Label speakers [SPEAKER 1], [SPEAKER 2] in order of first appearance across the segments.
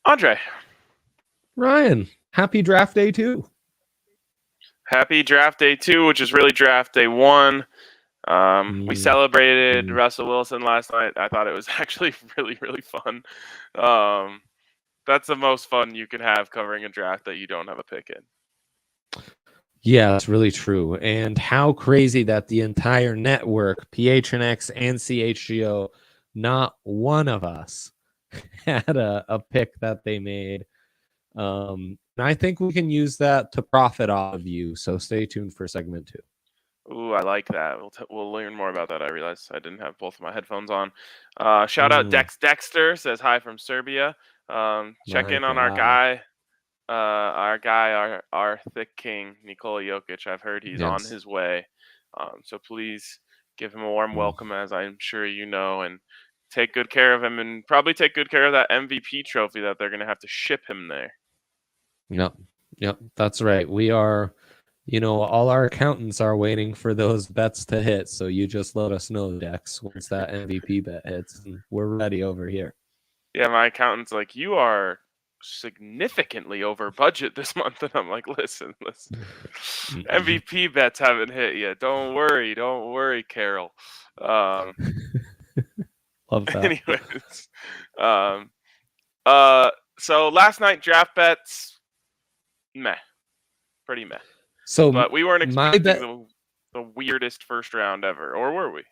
[SPEAKER 1] Andre.
[SPEAKER 2] Ryan, happy draft day too.
[SPEAKER 1] Happy draft day 2, which is really draft day 1. We celebrated Russell Wilson last night. I thought it was actually really, really fun. That's the most fun you can have covering a draft that you don't have a pick in.
[SPEAKER 2] Yeah, that's really true. And how crazy that the entire network, PHNX and CHGO, not one of us had a pick that they made. And I think we can use that to profit off of you. So stay tuned for segment 2.
[SPEAKER 1] Ooh, I like that. We'll learn more about that. I realized I didn't have both of my headphones on. Shout out Dexter says hi from Serbia. Check in on our guy, our thick king, Nikola Jokic. I've heard he's on his way. So please give him a warm welcome, as I'm sure you know, and take good care of him, and probably take good care of that MVP trophy that they're going to have to ship him there.
[SPEAKER 2] Yep, that's right. We are, all our accountants are waiting for those bets to hit. So you just let us know, Dex, once that MVP bet hits, and we're ready over here.
[SPEAKER 1] Yeah, my accountant's like, you are significantly over budget this month, and I'm like, listen, MVP bets haven't hit yet. Don't worry, Carol.
[SPEAKER 2] Love that.
[SPEAKER 1] Anyways, so last night draft bets, pretty meh.
[SPEAKER 2] So,
[SPEAKER 1] but we weren't expecting the weirdest first round ever, or were we?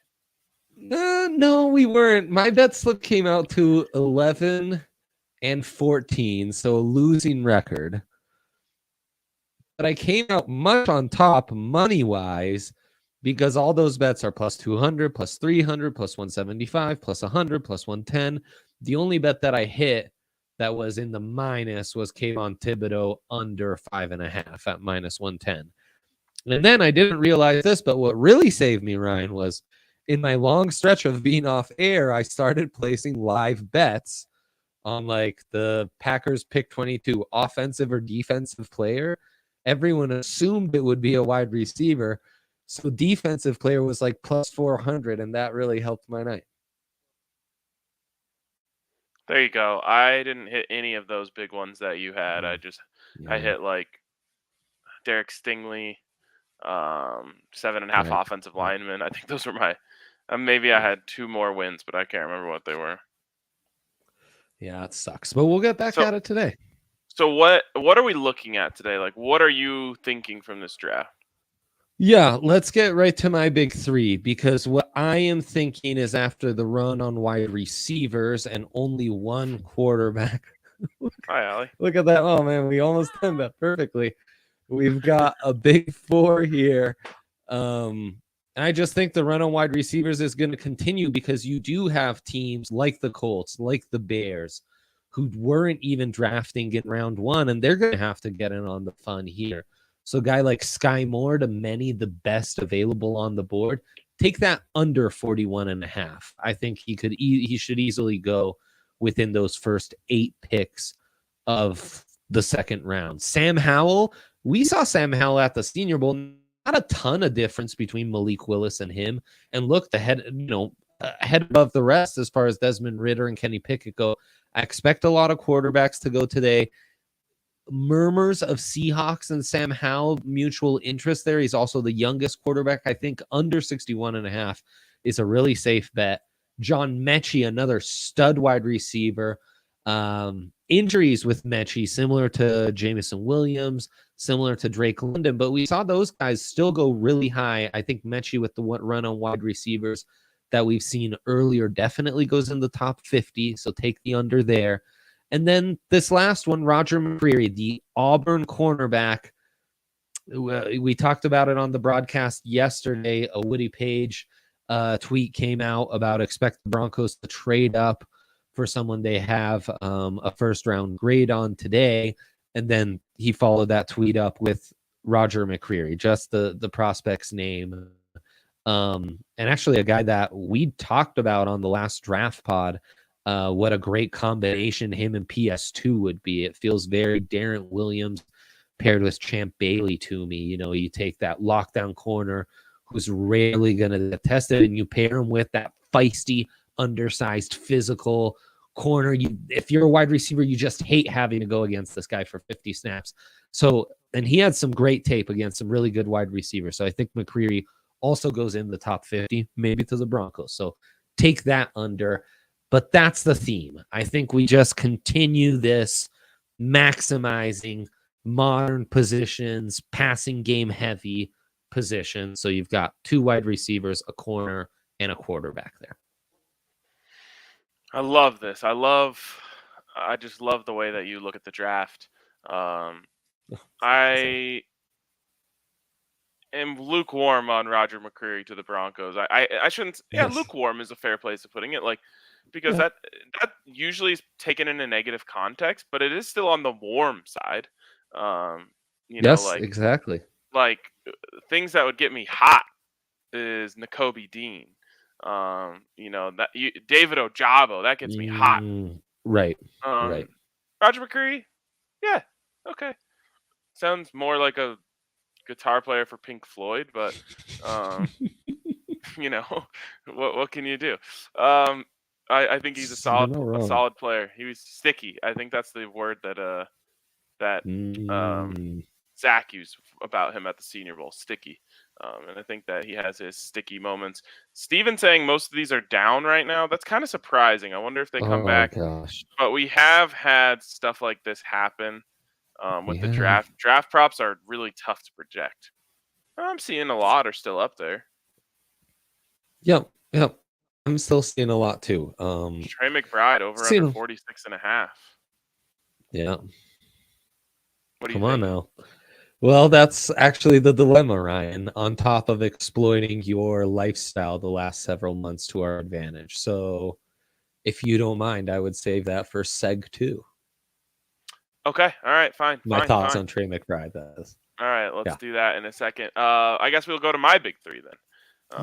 [SPEAKER 2] No, we weren't. My bet slip came out to 11 and 14, so a losing record. But I came out much on top money-wise because all those bets are plus 200, plus 300, plus 175, plus 100, plus 110. The only bet that I hit that was in the minus was Kayvon Thibodeau under 5.5 at minus 110. And then I didn't realize this, but what really saved me, Ryan, was in my long stretch of being off air, I started placing live bets on like the Packers pick 22 offensive or defensive player. Everyone assumed it would be a wide receiver. So defensive player was like plus 400, and that really helped my night.
[SPEAKER 1] There you go. I didn't hit any of those big ones that you had. I hit like Derek Stingley, 7.5 offensive linemen. I think those were my. Maybe I had 2 more wins, but I can't remember what they were.
[SPEAKER 2] Yeah, it sucks. But we'll get back at it today.
[SPEAKER 1] So what are we looking at today? Like, what are you thinking from this draft?
[SPEAKER 2] Yeah, let's get right to my big 3, because what I am thinking is after the run on wide receivers and only one quarterback.
[SPEAKER 1] Hi, Allie.
[SPEAKER 2] Look at that. Oh, man, we almost timed that perfectly. We've got a big 4 here. And I just think the run on wide receivers is going to continue because you do have teams like the Colts, like the Bears, who weren't even drafting in round 1, and they're going to have to get in on the fun here. So a guy like Sky Moore, to many the best available on the board, take that under 41.5. I think he should easily go within those first 8 picks of the second round. Sam Howell, we saw Sam Howell at the Senior Bowl. Not a ton of difference between Malik Willis and him. And look, ahead above the rest as far as Desmond Ridder and Kenny Pickett go. I expect a lot of quarterbacks to go today. Murmurs of Seahawks and Sam Howell, mutual interest there. He's also the youngest quarterback. I think under 61.5 is a really safe bet. John Mechie, another stud wide receiver. Injuries with Mechie, similar to Jamison Williams, similar to Drake London, but we saw those guys still go really high. I think Mechie with the run on wide receivers that we've seen earlier definitely goes in the top 50, so take the under there. And then this last one, Roger McCreary, the Auburn cornerback. We talked about it on the broadcast yesterday. A Woody Page tweet came out about expect the Broncos to trade up for someone they have a first-round grade on today. And then he followed that tweet up with Roger McCreary, just the prospect's name. And actually a guy that we talked about on the last draft pod, what a great combination him and PS2 would be. It feels very Darren Williams paired with Champ Bailey to me. You take that lockdown corner who's rarely going to get tested, and you pair him with that feisty, undersized, physical corner. If you're a wide receiver, you just hate having to go against this guy for 50 snaps. So, and he had some great tape against some really good wide receivers. So I think McCreary also goes in the top 50, maybe to the Broncos. So take that under. But that's the theme. I think we just continue this maximizing modern positions, passing game heavy position. So you've got 2 wide receivers, a corner, and a quarterback there.
[SPEAKER 1] I love this. I just love the way that you look at the draft. I am lukewarm on Roger McCreary to the Broncos. I shouldn't. Yeah, lukewarm is a fair place of putting it. Like, because that usually is taken in a negative context, but it is still on the warm side.
[SPEAKER 2] Exactly.
[SPEAKER 1] Like, things that would get me hot is Nakobe Dean. David Ojabo, that gets me hot.
[SPEAKER 2] Right.
[SPEAKER 1] Roger McCreary, yeah, okay. Sounds more like a guitar player for Pink Floyd, but what can you do? I think he's a solid player. He was sticky. I think that's the word that Zach used about him at the Senior Bowl, sticky. And I think that he has his sticky moments. Steven saying most of these are down right now. That's kind of surprising. I wonder if they come back.
[SPEAKER 2] Gosh.
[SPEAKER 1] But we have had stuff like this happen with the draft. Draft props are really tough to project. I'm seeing a lot are still up there.
[SPEAKER 2] Yep. I'm still seeing a lot too.
[SPEAKER 1] Trey McBride over under 46.5.
[SPEAKER 2] Yeah.
[SPEAKER 1] What do you
[SPEAKER 2] think? On now. Well, that's actually the dilemma, Ryan, on top of exploiting your lifestyle the last several months to our advantage. So if you don't mind, I would save that for Seg 2.
[SPEAKER 1] Okay. All right. Fine.
[SPEAKER 2] My thoughts on Trey McBride, that is.
[SPEAKER 1] All right. Let's do that in a second. I guess we'll go to my big 3 then.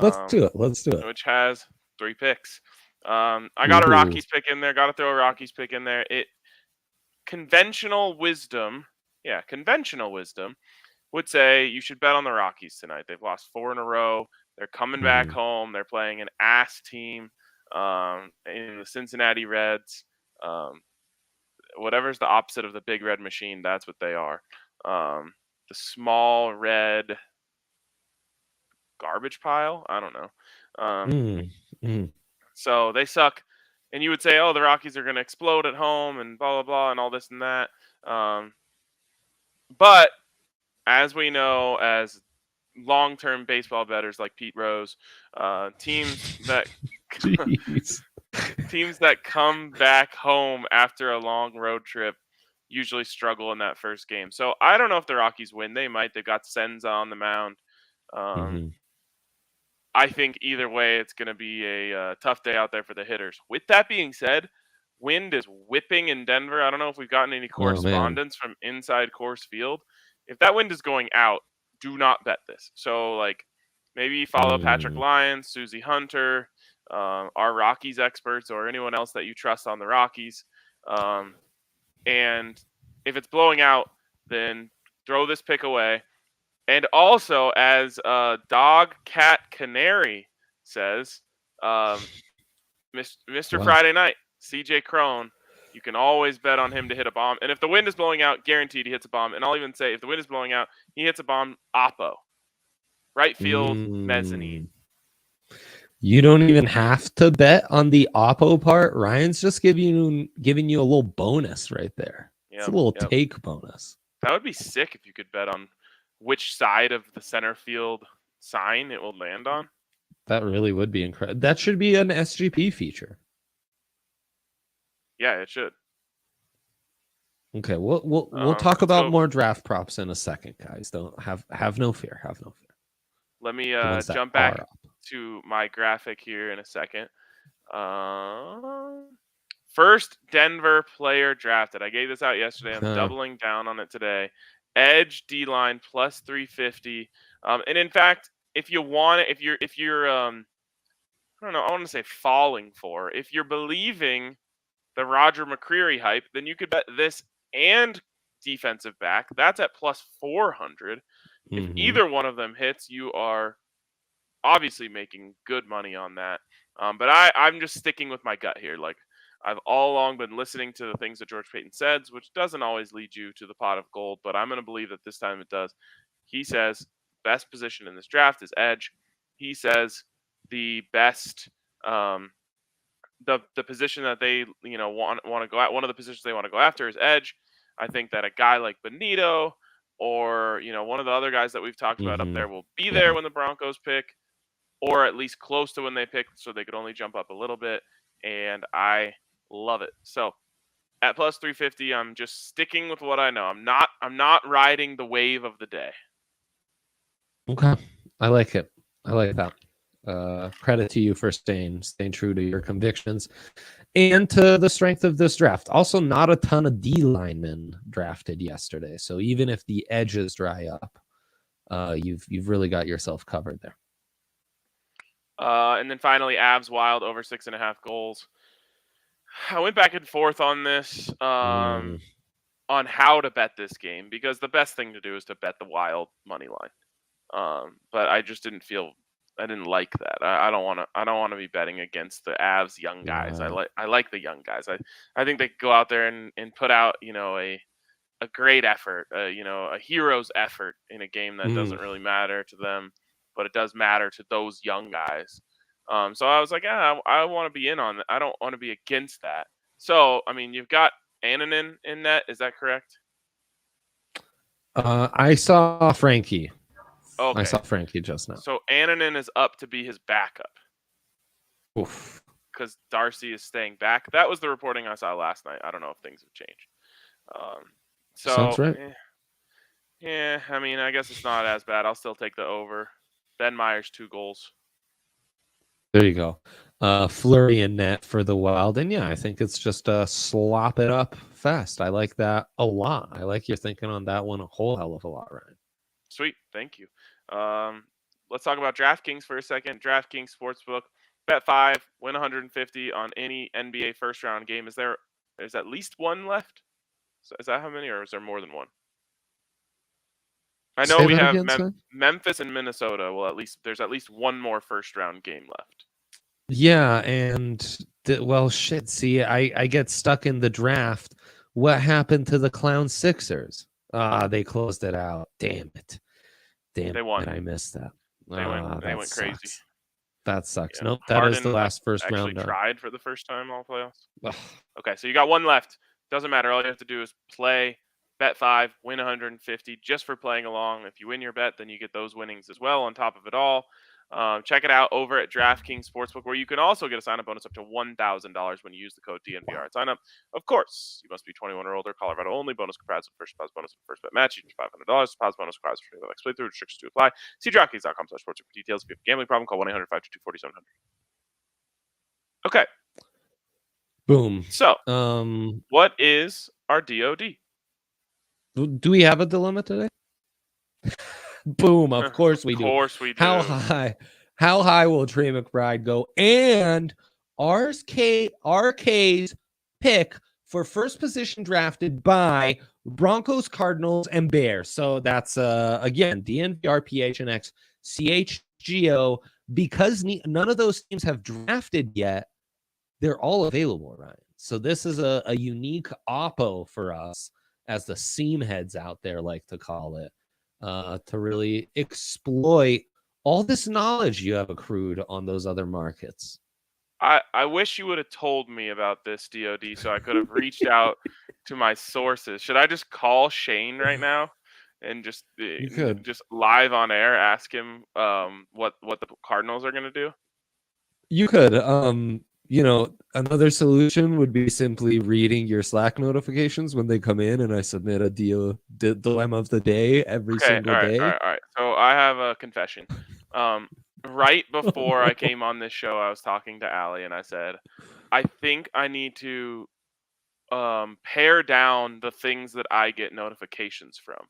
[SPEAKER 2] Let's do it.
[SPEAKER 1] Which has 3 picks. I got a Rockies pick in there. Got to throw a Rockies pick in there. Conventional wisdom would say you should bet on the Rockies tonight. They've lost 4 in a row. They're coming back home. They're playing an ass team in the Cincinnati Reds. Whatever's the opposite of the big red machine, that's what they are. The small red garbage pile? I don't know. So they suck. And you would say, oh, the Rockies are going to explode at home and blah, blah, blah, and all this and that. But as we know, as long-term baseball bettors like Pete Rose, teams that come back home after a long road trip usually struggle in that first game. So I don't know if the Rockies win. They might. They've got Senza on the mound. I think either way, it's going to be a tough day out there for the hitters. With that being said, wind is whipping in Denver. I don't know if we've gotten any correspondence from inside Coors Field. If that wind is going out, do not bet this. So, maybe follow Patrick Lyons, Susie Hunter, our Rockies experts, or anyone else that you trust on the Rockies. And if it's blowing out, then throw this pick away. And also, as Dog Cat Canary says, Mr. Friday Night, CJ Crone, you can always bet on him to hit a bomb. And if the wind is blowing out, guaranteed he hits a bomb. And I'll even say, if the wind is blowing out, he hits a bomb, Oppo. Right field, mezzanine.
[SPEAKER 2] You don't even have to bet on the Oppo part. Ryan's just giving you a little bonus right there. It's a little take bonus.
[SPEAKER 1] That would be sick if you could bet on which side of the center field sign it will land on.
[SPEAKER 2] That really would be incredible. That should be an SGP feature.
[SPEAKER 1] Yeah, it should.
[SPEAKER 2] Okay, we'll talk about more draft props in a second, guys. Don't have no fear. Have no fear.
[SPEAKER 1] Let me jump back to my graphic here in a second. First Denver player drafted. I gave this out yesterday. I'm doubling down on it today. Edge D-line plus 350. And in fact, if you want it, if you're I don't know, I want to say falling for. If you're believing the Roger McCreary hype, then you could bet this and defensive back. That's at plus 400. If either one of them hits, you are obviously making good money on that. But I'm just sticking with my gut here. I've all along been listening to the things that George Payton says, which doesn't always lead you to the pot of gold, but I'm going to believe that this time it does. He says best position in this draft is edge. He says the best the position that they want to go at, one of the positions they want to go after is edge. I think that a guy like Benito or one of the other guys that we've talked about up there will be there when the Broncos pick, or at least close to when they pick, so they could only jump up a little bit. And I love it. So at plus 350, I'm just sticking with what I know. I'm not riding the wave of the day.
[SPEAKER 2] Okay, I like it. I like that. Credit to you for staying true to your convictions and to the strength of this draft. Also, not a ton of D linemen drafted yesterday, so even if the edges dry up, you've really got yourself covered there.
[SPEAKER 1] And then finally, Avs Wild over 6.5 goals. I went back and forth on this on how to bet this game, because the best thing to do is to bet the Wild money line. But I just didn't like that. I don't want to be betting against the Avs young guys. I like the young guys. I think they go out there and put out a great effort, a hero's effort in a game that doesn't really matter to them, but it does matter to those young guys. So I was like, I want to be in on that. I don't want to be against that. So I mean, you've got Annunen in net. Is that correct?
[SPEAKER 2] I saw Frankie.
[SPEAKER 1] Okay.
[SPEAKER 2] I saw Frankie just now.
[SPEAKER 1] So Annunen is up to be his backup.
[SPEAKER 2] Oof.
[SPEAKER 1] Because Darcy is staying back. That was the reporting I saw last night. I don't know if things have changed.
[SPEAKER 2] Sounds right.
[SPEAKER 1] Yeah, I mean, I guess it's not as bad. I'll still take the over. Ben Myers 2 goals.
[SPEAKER 2] There you go. Flurry in net for the Wild. And yeah, I think it's just slop it up fast. I like that a lot. I like your thinking on that one a whole hell of a lot, Ryan.
[SPEAKER 1] Sweet. Thank you. Let's talk about DraftKings for a second. DraftKings Sportsbook. Bet 5, win 150 on any NBA first round game. Is at least one left? Is that how many, or is there more than one? I know we have Memphis and Minnesota. Well, there's at least one more first round game left.
[SPEAKER 2] Yeah, and well, shit. See, I get stuck in the draft. What happened to the Clown Sixers? They closed it out. Damn it. They won. I missed that.
[SPEAKER 1] They went crazy.
[SPEAKER 2] That sucks. Nope, that is the last first round.
[SPEAKER 1] Actually tried for the first time all playoffs. Okay, so you got one left. Doesn't matter. All you have to do is play, bet 5, win 150 just for playing along. If you win your bet, then you get those winnings as well on top of it all. Check it out over at DraftKings Sportsbook, where you can also get a sign-up bonus up to $1,000 when you use the code DNVR at sign-up. Of course, you must be 21 or older. Colorado only. Bonus comprised of first deposit bonus and first bet match. Each $500. Deposit bonus requires for the next playthrough. Restrictions to apply. See DraftKings.com/sportsbook for details. If you have a gambling problem, call 1-800-522-4700. Okay.
[SPEAKER 2] Boom.
[SPEAKER 1] So, what is our DOD?
[SPEAKER 2] Do we have a dilemma today? Boom. Of course we do.
[SPEAKER 1] Of course we do.
[SPEAKER 2] How high will Trey McBride go? And RK's pick for first position drafted by Broncos, Cardinals, and Bears. So that's again DNVR, PHNX, CHGO. Because none of those teams have drafted yet, they're all available, Ryan. So this is a unique oppo for us, as the seam heads out there like to call it, to really exploit all this knowledge you have accrued on those other markets.
[SPEAKER 1] I wish you would have told me about this, DOD, so I could have reached out to my sources. Should I just call Shane right now and just live on air ask him what the Cardinals are going to do? You could.
[SPEAKER 2] Another solution would be simply reading your Slack notifications when they come in, and I submit a dilemma of the day every single day.
[SPEAKER 1] All right. So I have a confession. Right before I came on this show, I was talking to Allie, and I said, I think I need to pare down the things that I get notifications from.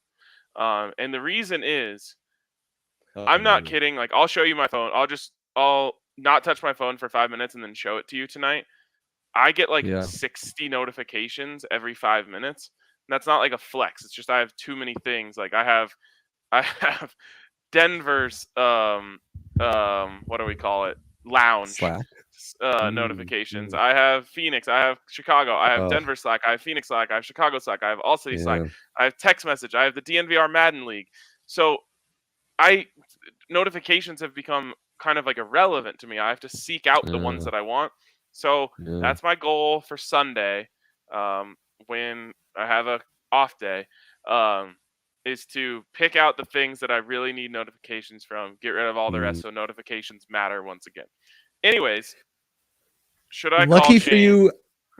[SPEAKER 1] And the reason is, I'm not kidding. Like, I'll show you my phone. I'll not touch my phone for 5 minutes and then show it to you tonight. I get 60 notifications every 5 minutes. And that's not like a flex. It's just I have too many things. Like I have Denver's what do we call it? Lounge. notifications. I have Phoenix. I have Chicago. I have Denver Slack. I have Phoenix Slack. I have Chicago Slack. I have All City Slack. I have text message. I have the DNVR Madden League. So notifications have become kind of like irrelevant to me. I have to seek out the ones that I want. So that's my goal for Sunday, when I have a off day, is to pick out the things that I really need notifications from, get rid of all the rest, so notifications matter once again. Anyways, should I call
[SPEAKER 2] Lucky
[SPEAKER 1] Shane?
[SPEAKER 2] for you,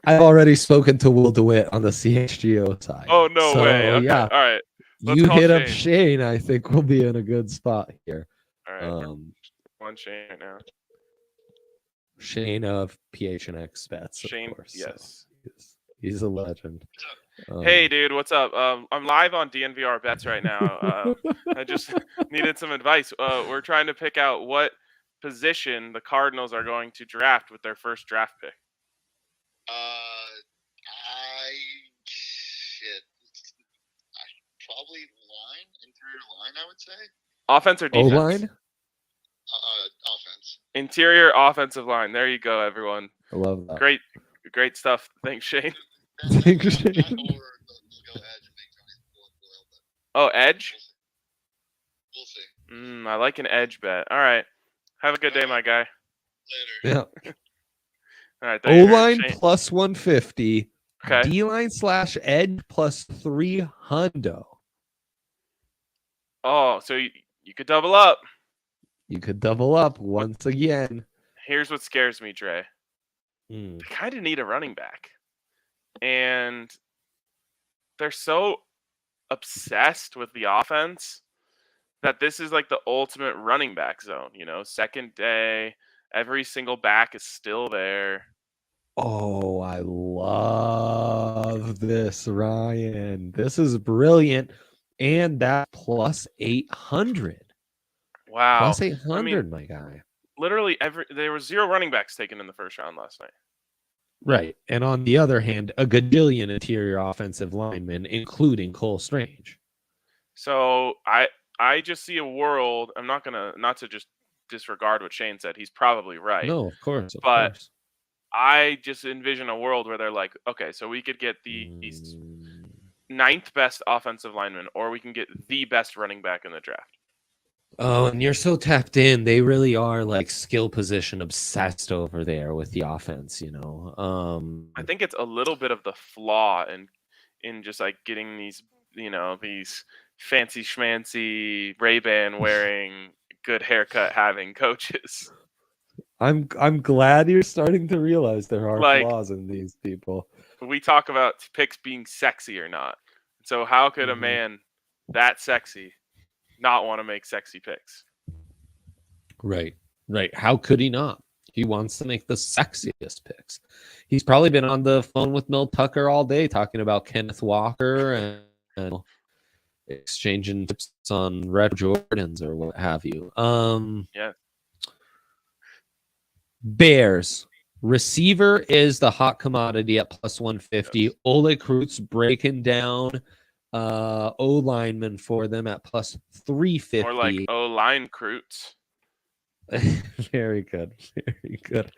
[SPEAKER 2] I've already spoken to Will DeWitt on the CHGO side.
[SPEAKER 1] Oh, no way. Okay.
[SPEAKER 2] Yeah.
[SPEAKER 1] All right. Let's
[SPEAKER 2] You
[SPEAKER 1] call
[SPEAKER 2] hit
[SPEAKER 1] Shane.
[SPEAKER 2] up Shane, I think we'll be in a good spot here.
[SPEAKER 1] All right. On Shane right now.
[SPEAKER 2] Shane of PHNX Bets, of course.
[SPEAKER 1] Yes.
[SPEAKER 2] So he's a legend.
[SPEAKER 1] Hey, dude, what's up? I'm live on DNVR Bets right now. I just needed some advice. We're trying to pick out what position the Cardinals are going to draft with their first draft pick.
[SPEAKER 3] Probably interior line, I would say.
[SPEAKER 1] Offense or defense?
[SPEAKER 2] O-line?
[SPEAKER 3] Offense.
[SPEAKER 1] Interior offensive line. There you go, everyone.
[SPEAKER 2] I love that.
[SPEAKER 1] Great stuff. Thanks, Shane.
[SPEAKER 2] Thanks, Shane.
[SPEAKER 1] Oh, edge?
[SPEAKER 3] We'll see.
[SPEAKER 1] I like an edge bet. All right. Have a good day, my guy.
[SPEAKER 3] Later.
[SPEAKER 2] Yeah.
[SPEAKER 1] All right.
[SPEAKER 2] O-line plus 150.
[SPEAKER 1] Okay.
[SPEAKER 2] D-line / edge plus 300.
[SPEAKER 1] Oh, so you could double up.
[SPEAKER 2] You could double up once again.
[SPEAKER 1] Here's what scares me, Dre. They kind of need a running back. And they're so obsessed with the offense that this is like the ultimate running back zone. Second day, every single back is still there.
[SPEAKER 2] Oh, I love this, Ryan. This is brilliant. And that plus 800.
[SPEAKER 1] Wow.
[SPEAKER 2] Plus 800, my guy.
[SPEAKER 1] Literally there were 0 running backs taken in the first round last night.
[SPEAKER 2] Right. And on the other hand, a gajillion interior offensive linemen, including Cole Strange.
[SPEAKER 1] So I just see a world. I'm not to just disregard what Shane said. He's probably right.
[SPEAKER 2] No, of course.
[SPEAKER 1] But I just envision a world where they're like, okay, so we could get the 9th best offensive lineman, or we can get the best running back in the draft.
[SPEAKER 2] Oh, and you're so tapped in. They really are like skill position obsessed over there with the offense,
[SPEAKER 1] I think it's a little bit of the flaw in just like getting these, these fancy schmancy Ray-Ban wearing, good haircut having coaches.
[SPEAKER 2] I'm glad you're starting to realize there are flaws in these people.
[SPEAKER 1] We talk about picks being sexy or not. So how could a man that sexy not want to make sexy picks?
[SPEAKER 2] Right. How could he not? He wants to make the sexiest picks. He's probably been on the phone with Mel Tucker all day talking about Kenneth Walker and exchanging tips on Red Jordans or what have you.
[SPEAKER 1] Yeah.
[SPEAKER 2] Bears. Receiver is the hot commodity at plus 150. Yes. Ole Krutz breaking down O-lineman for them at plus 350.
[SPEAKER 1] More like O-line Krutz.
[SPEAKER 2] Very good. Very good.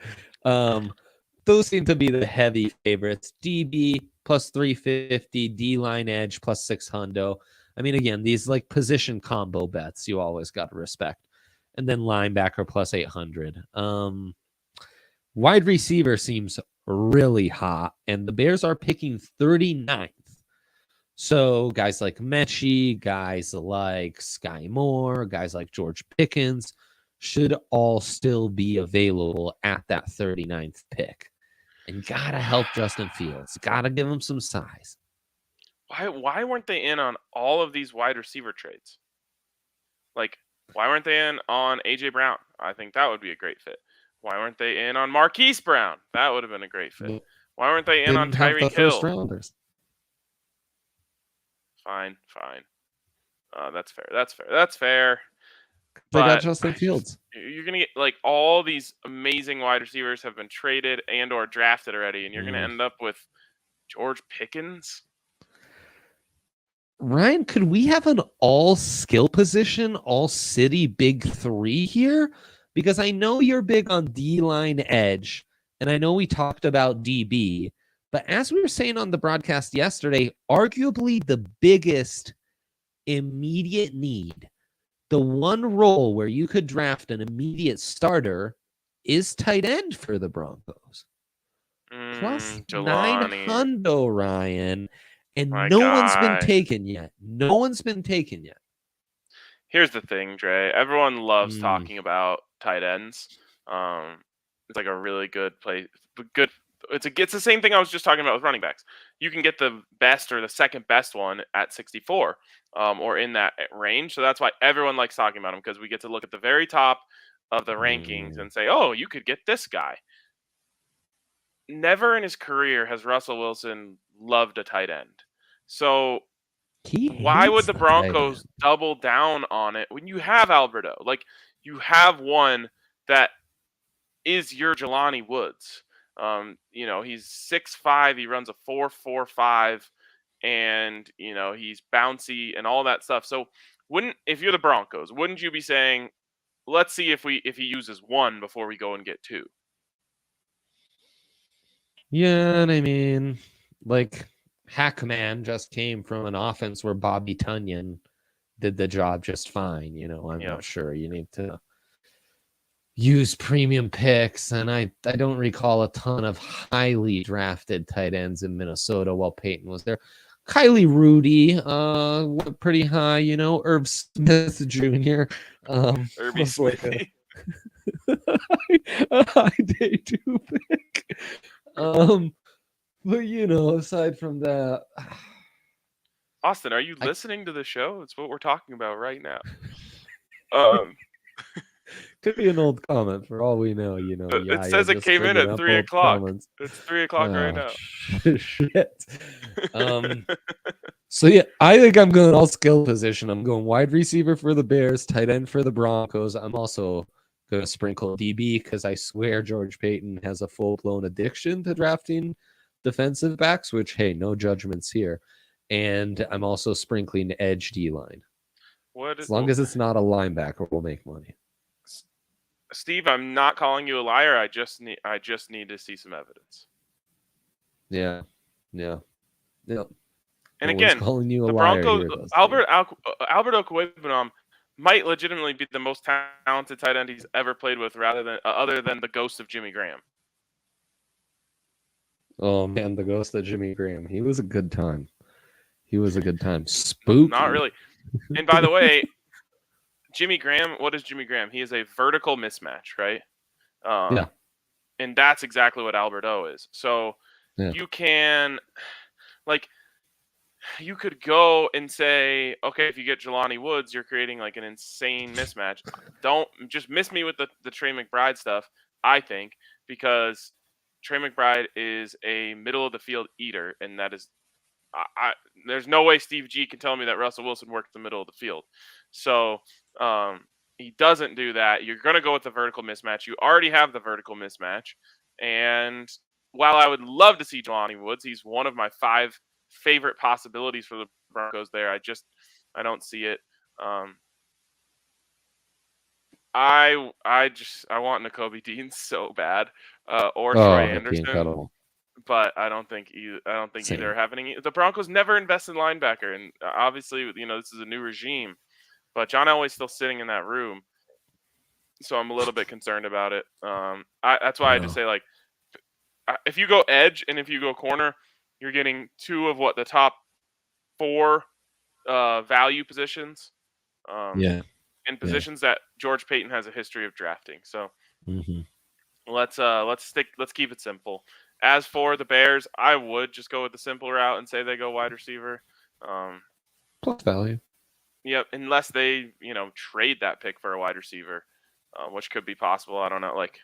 [SPEAKER 2] Those seem to be the heavy favorites. DB plus 350, D-line edge plus 600. I mean, again, these like position combo bets you always got to respect. And then linebacker plus 800. Wide receiver seems really hot, and the Bears are picking 39th. So guys like Mechie, guys like Sky Moore, guys like George Pickens should all still be available at that 39th pick. And gotta help Justin Fields. Gotta give him some size.
[SPEAKER 1] Why weren't they in on all of these wide receiver trades? Like, why weren't they in on A.J. Brown? I think that would be a great fit. Why weren't they in on Marquise Brown? That would have been a great fit. Why weren't they in on Tyreek Hill?
[SPEAKER 2] First rounders.
[SPEAKER 1] Fine. That's fair.
[SPEAKER 2] They got Justin Fields.
[SPEAKER 1] You're going to get like all these amazing wide receivers have been traded and or drafted already, and you're going to end up with George Pickens.
[SPEAKER 2] Ryan, could we have an all skill position, all city big three here? because I know you're big on D-line edge, and I know we talked about DB, but as we were saying on the broadcast yesterday, arguably the biggest immediate need, the one role where you could draft an immediate starter is tight end for the Broncos. Plus
[SPEAKER 1] Jelani.
[SPEAKER 2] $900, Ryan, and
[SPEAKER 1] My
[SPEAKER 2] no one's been
[SPEAKER 1] guy.
[SPEAKER 2] taken yet. No one's been taken yet.
[SPEAKER 1] Here's the thing, Dre. Everyone loves talking about tight ends. It's like a really good play. Good. It's the same thing I was just talking about with running backs. You can get the best or the second best one at 64, or in that range. So that's why everyone likes talking about them, because we get to look at the very top of the rankings and say, oh, you could get this guy. Never in his career has Russell Wilson loved a tight end. So why would the Broncos double down on it when you have Alberto? Like, you have one that is your Jelani Woods. He's 6'5", he runs a 4.45, and he's bouncy and all that stuff. So if you're the Broncos, wouldn't you be saying, let's see if he uses one before we go and get two?
[SPEAKER 2] Yeah, and I mean, like, Hackman just came from an offense where Bobby Tunyon did the job just fine. I'm not sure. You need to use premium picks, and I don't recall a ton of highly drafted tight ends in Minnesota while Peyton was there. Kylie Rudy went pretty high, Irv Smith Jr.
[SPEAKER 1] Irby Smith.
[SPEAKER 2] A high day two pick. But aside from that,
[SPEAKER 1] Austin, are you listening to the show? It's what we're talking about right now.
[SPEAKER 2] Could be an old comment for all we know.
[SPEAKER 1] It says it came in at 3 o'clock. Comments. It's 3 o'clock right now.
[SPEAKER 2] Shit. So yeah, I think I'm going all skill position. I'm going wide receiver for the Bears, tight end for the Broncos. I'm also going to sprinkle DB because I swear George Payton has a full-blown addiction to drafting defensive backs, which, hey, no judgments here. And I'm also sprinkling edge D-line. As long as it's not a linebacker, we'll make money.
[SPEAKER 1] Steve, I'm not calling you a liar. I just need to see some evidence.
[SPEAKER 2] Yeah.
[SPEAKER 1] And again,
[SPEAKER 2] calling you a
[SPEAKER 1] the
[SPEAKER 2] liar
[SPEAKER 1] Broncos, Alberto Koenigsberg might legitimately be the most talented tight end he's ever played with, other than the ghost of Jimmy Graham.
[SPEAKER 2] Oh man, the ghost of Jimmy Graham. He was a good time. Spooky.
[SPEAKER 1] Not really. And by the way, Jimmy Graham, what is Jimmy Graham? He is a vertical mismatch, right?
[SPEAKER 2] Yeah.
[SPEAKER 1] And that's exactly what Alberto is. So you can, you could go and say, okay, if you get Jelani Woods, you're creating like an insane mismatch. Don't just miss me with the Trey McBride stuff, I think, because Trey McBride is a middle of the field eater, and that is, there's no way Steve G can tell me that Russell Wilson worked the middle of the field. So he doesn't do that. You're going to go with the vertical mismatch. You already have the vertical mismatch. And while I would love to see Jelani Woods, he's one of my 5 favorite possibilities for the Broncos there. I don't see it. I want Nakobe Dean so bad, or Troy Anderson, but I don't think either are happening. The Broncos never invest in linebacker, and obviously, this is a new regime, but John Elway's still sitting in that room, so I'm a little bit concerned about it. That's why I just say, like, if you go edge and if you go corner, you're getting 2 of the top 4 value positions. In positions that George Payton has a history of drafting. So let's keep it simple. As for the Bears, I would just go with the simple route and say they go wide receiver.
[SPEAKER 2] Plus value.
[SPEAKER 1] Yep, unless they, trade that pick for a wide receiver, which could be possible. I don't know, like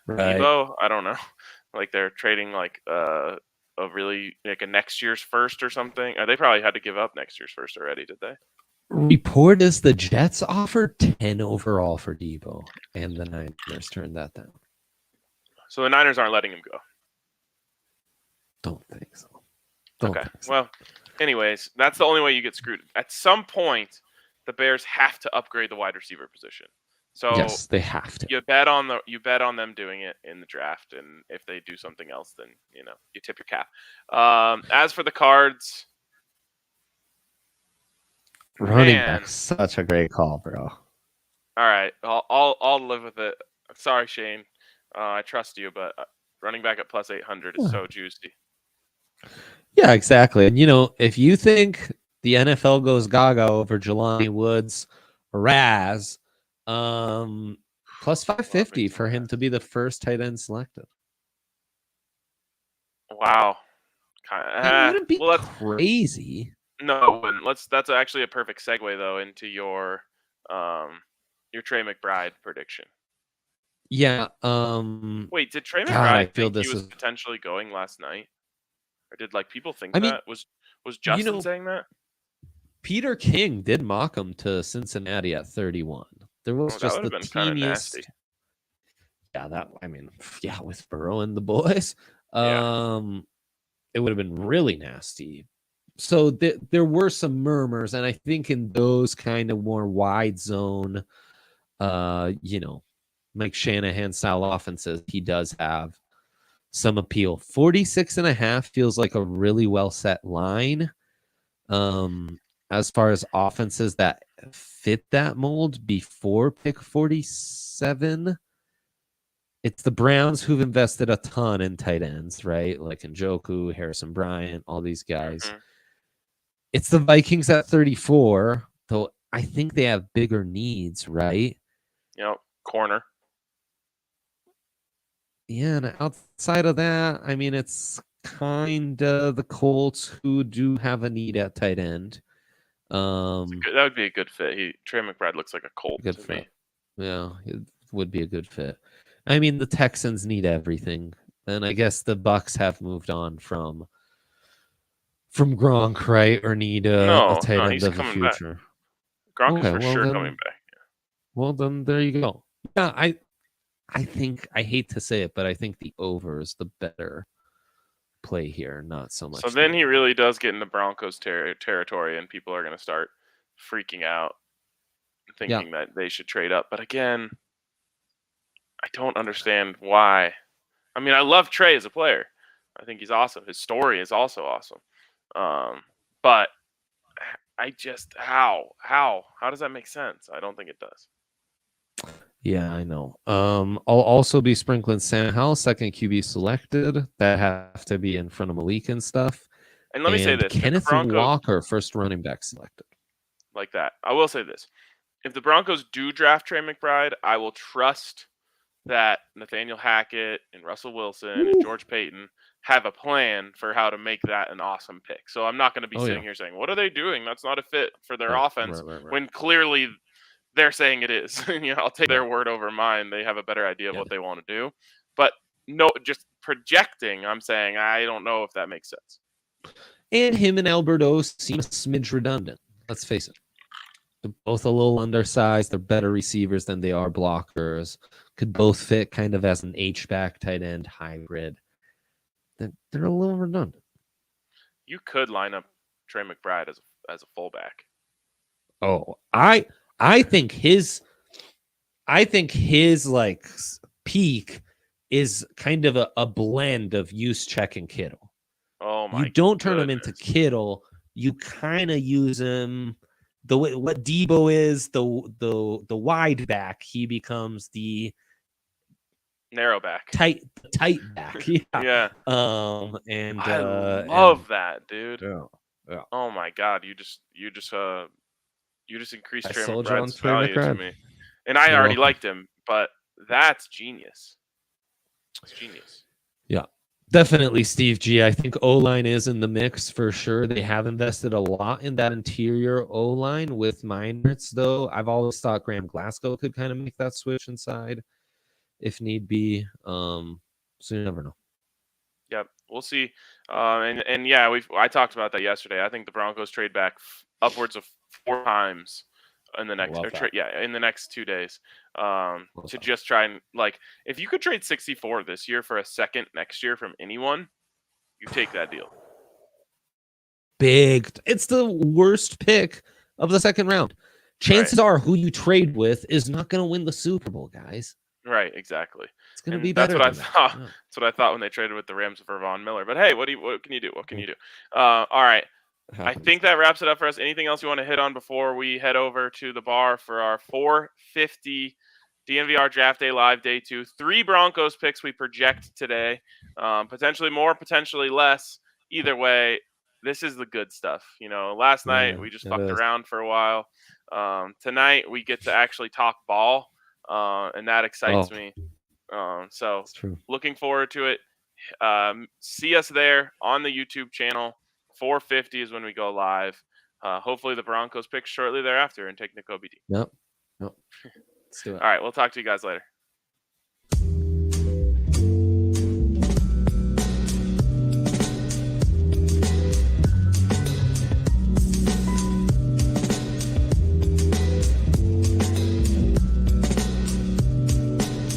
[SPEAKER 1] Debo, I don't know. Like they're trading like a next year's first or something. They probably had to give up next year's first already, did they?
[SPEAKER 2] Report is the Jets offered 10 overall for Debo, and the Niners turned that down.
[SPEAKER 1] So the Niners aren't letting him go.
[SPEAKER 2] Don't think so.
[SPEAKER 1] Well, anyways, that's the only way you get screwed. At some point, the Bears have to upgrade the wide receiver position. So
[SPEAKER 2] yes, they have to.
[SPEAKER 1] you bet on them doing it in the draft, and if they do something else, then you tip your cap. As for the Cards,
[SPEAKER 2] Running
[SPEAKER 1] man,
[SPEAKER 2] back, such a great call, bro.
[SPEAKER 1] All right, I'll live with it. Sorry, Shane. I trust you, but running back at plus 800 is so juicy.
[SPEAKER 2] Yeah, exactly. And if you think the NFL goes gaga over Jelani Woods, Raz, plus 550 for him to be the first tight end selected.
[SPEAKER 1] Wow,
[SPEAKER 2] It wouldn't be crazy.
[SPEAKER 1] No, it wouldn't. That's actually a perfect segue though into your Trey McBride prediction.
[SPEAKER 2] Yeah.
[SPEAKER 1] Wait, did Trey
[SPEAKER 2] God, I
[SPEAKER 1] McBride
[SPEAKER 2] feel
[SPEAKER 1] think he
[SPEAKER 2] this
[SPEAKER 1] was
[SPEAKER 2] is
[SPEAKER 1] potentially going last night, or did people think
[SPEAKER 2] I mean,
[SPEAKER 1] that? Was Justin saying that?
[SPEAKER 2] Peter King did mock him to Cincinnati at 31. There was just the teeniest. Yeah, with Burrow and the boys, it would have been really nasty. So there were some murmurs, and I think in those kind of more wide zone, Mike Shanahan style offenses, he does have some appeal. 46.5 feels like a really well set line. As far as offenses that fit that mold before pick 47, it's the Browns who've invested a ton in tight ends, right? Like Njoku, Harrison Bryant, all these guys.
[SPEAKER 1] Mm-hmm.
[SPEAKER 2] It's the Vikings at 34, though I think they have bigger needs, right?
[SPEAKER 1] Corner.
[SPEAKER 2] Yeah, and outside of that, it's kind of the Colts who do have a need at tight end.
[SPEAKER 1] That would be a good fit. Trey McBride looks like a Colt to me.
[SPEAKER 2] Yeah, it would be a good fit. The Texans need everything, and I guess the Bucks have moved on from Gronk, right? Or need a tight end of the future.
[SPEAKER 1] Back. Gronk is for sure coming back.
[SPEAKER 2] Well, then there you go. Yeah, I think, I hate to say it, but I think the over is the better play here, not so much.
[SPEAKER 1] So then he really does get into Broncos territory, and people are going to start freaking out, thinking that they should trade up. But again, I don't understand why. I love Trey as a player. I think he's awesome. His story is also awesome. But I just how does that make sense? I don't think it does.
[SPEAKER 2] Yeah, I know. I'll also be sprinkling Sam Howell, second QB selected. That have to be in front of Malik and stuff.
[SPEAKER 1] And let me say this:
[SPEAKER 2] Kenneth Walker, first running back selected.
[SPEAKER 1] Like that. I will say this: if the Broncos do draft Trey McBride, I will trust that Nathaniel Hackett and Russell Wilson and George Payton have a plan for how to make that an awesome pick. So I'm not going to be sitting here saying, "What are they doing? That's not a fit for their offense," when clearly they're saying it is. I'll take their word over mine. They have a better idea of what they want to do. But no, just projecting, I'm saying I don't know if that makes sense.
[SPEAKER 2] And him and Alberto seem a smidge redundant. Let's face it. They're both a little undersized. They're better receivers than they are blockers. Could both fit kind of as an H-back tight end hybrid. They're a little redundant.
[SPEAKER 1] You could line up Trey McBride as a fullback.
[SPEAKER 2] Oh, I think his like peak is kind of a blend of Juszczyk and Kittle.
[SPEAKER 1] Oh my!
[SPEAKER 2] You don't turn him into Kittle. You kind of use him the way what Debo is the wide back. He becomes the
[SPEAKER 1] narrow back,
[SPEAKER 2] tight back.
[SPEAKER 1] Yeah.
[SPEAKER 2] And
[SPEAKER 1] I love that, dude.
[SPEAKER 2] Yeah.
[SPEAKER 1] Oh my God! You just increased Trey
[SPEAKER 2] sold
[SPEAKER 1] McBride's
[SPEAKER 2] you on
[SPEAKER 1] value
[SPEAKER 2] McBride.
[SPEAKER 1] to me, and I already liked him, but that's genius. It's genius.
[SPEAKER 2] Yeah, definitely, Steve G. I think O-line is in the mix for sure. They have invested a lot in that interior O-line with Meinertz, though. I've always thought Graham Glasgow could kind of make that switch inside if need be. So you never know.
[SPEAKER 1] Yep, we'll see. And yeah, I talked about that yesterday. I think the Broncos trade back upwards of 4 times in the next in the next 2 days to just try and if you could trade 64 this year for a second next year from anyone, you take that deal.
[SPEAKER 2] Big. It's the worst pick of the second round. chances are who you trade with is not going to win the Super Bowl, guys.
[SPEAKER 1] Right, exactly.
[SPEAKER 2] It's going to be better.
[SPEAKER 1] That's what I thought. Yeah. That's what I thought when they traded with the Rams for Von Miller. But hey, what can you do? What can you do? All right. I think that wraps it up for us. Anything else you want to hit on before we head over to the bar for our 450 DNVR Draft Day Live Day 2? 3 Broncos picks we project today. Potentially more, potentially less. Either way, this is the good stuff. Last night we just fucked around for a while. Tonight we get to actually talk ball, and that excites me. So looking forward to it. See us there on the YouTube channel. 450 is when we go live. Hopefully the Broncos pick shortly thereafter and take Nico BD.
[SPEAKER 2] Yep. Let's do it.
[SPEAKER 1] All right. We'll talk to you guys later.